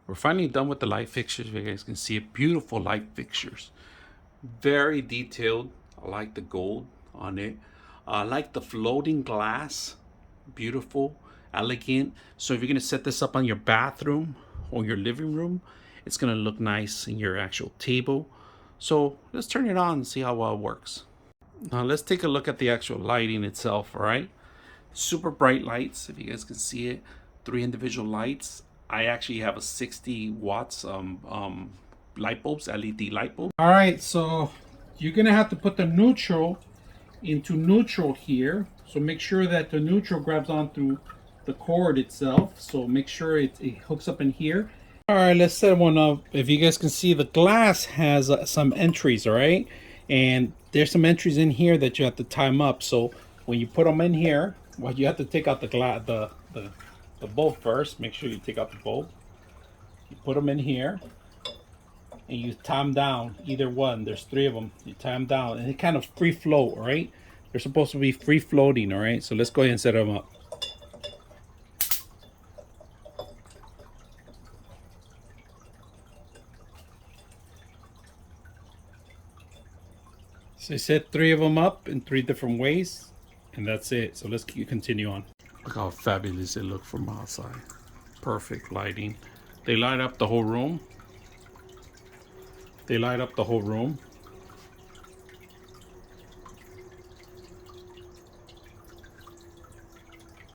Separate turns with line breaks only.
We're finally done with the light fixtures. You guys can see it. Beautiful light fixtures. Very detailed. I like the gold on it. I like the floating glass. Beautiful, elegant. So if you're going to set this up on your bathroom or your living room, it's going to look nice in your actual table. So let's turn it on and see how well it works. Now let's take a look at the actual lighting itself, all right? Super bright lights, if you guys can see it. 3 individual lights. I actually have a 60 watts light bulbs, LED light bulb. All right, so you're gonna have to put the neutral into neutral here. So make sure that the neutral grabs onto the cord itself. So make sure it hooks up in here. All right, let's set one up. If you guys can see, the glass has some entries, all right? And there's some entries in here that you have to time up. So when you put them in here, well, you have to take out the bulb first. Make sure you take out the bulb. You put them in here, and you time down either one. There's 3 of them. You time down, and they kind of free float, all right? They're supposed to be free floating, all right? So let's go ahead and set them up. So I set 3 of them up in 3 different ways, and that's it. So let's continue on. Look how fabulous they look from outside. Perfect lighting. They light up the whole room. They light up the whole room.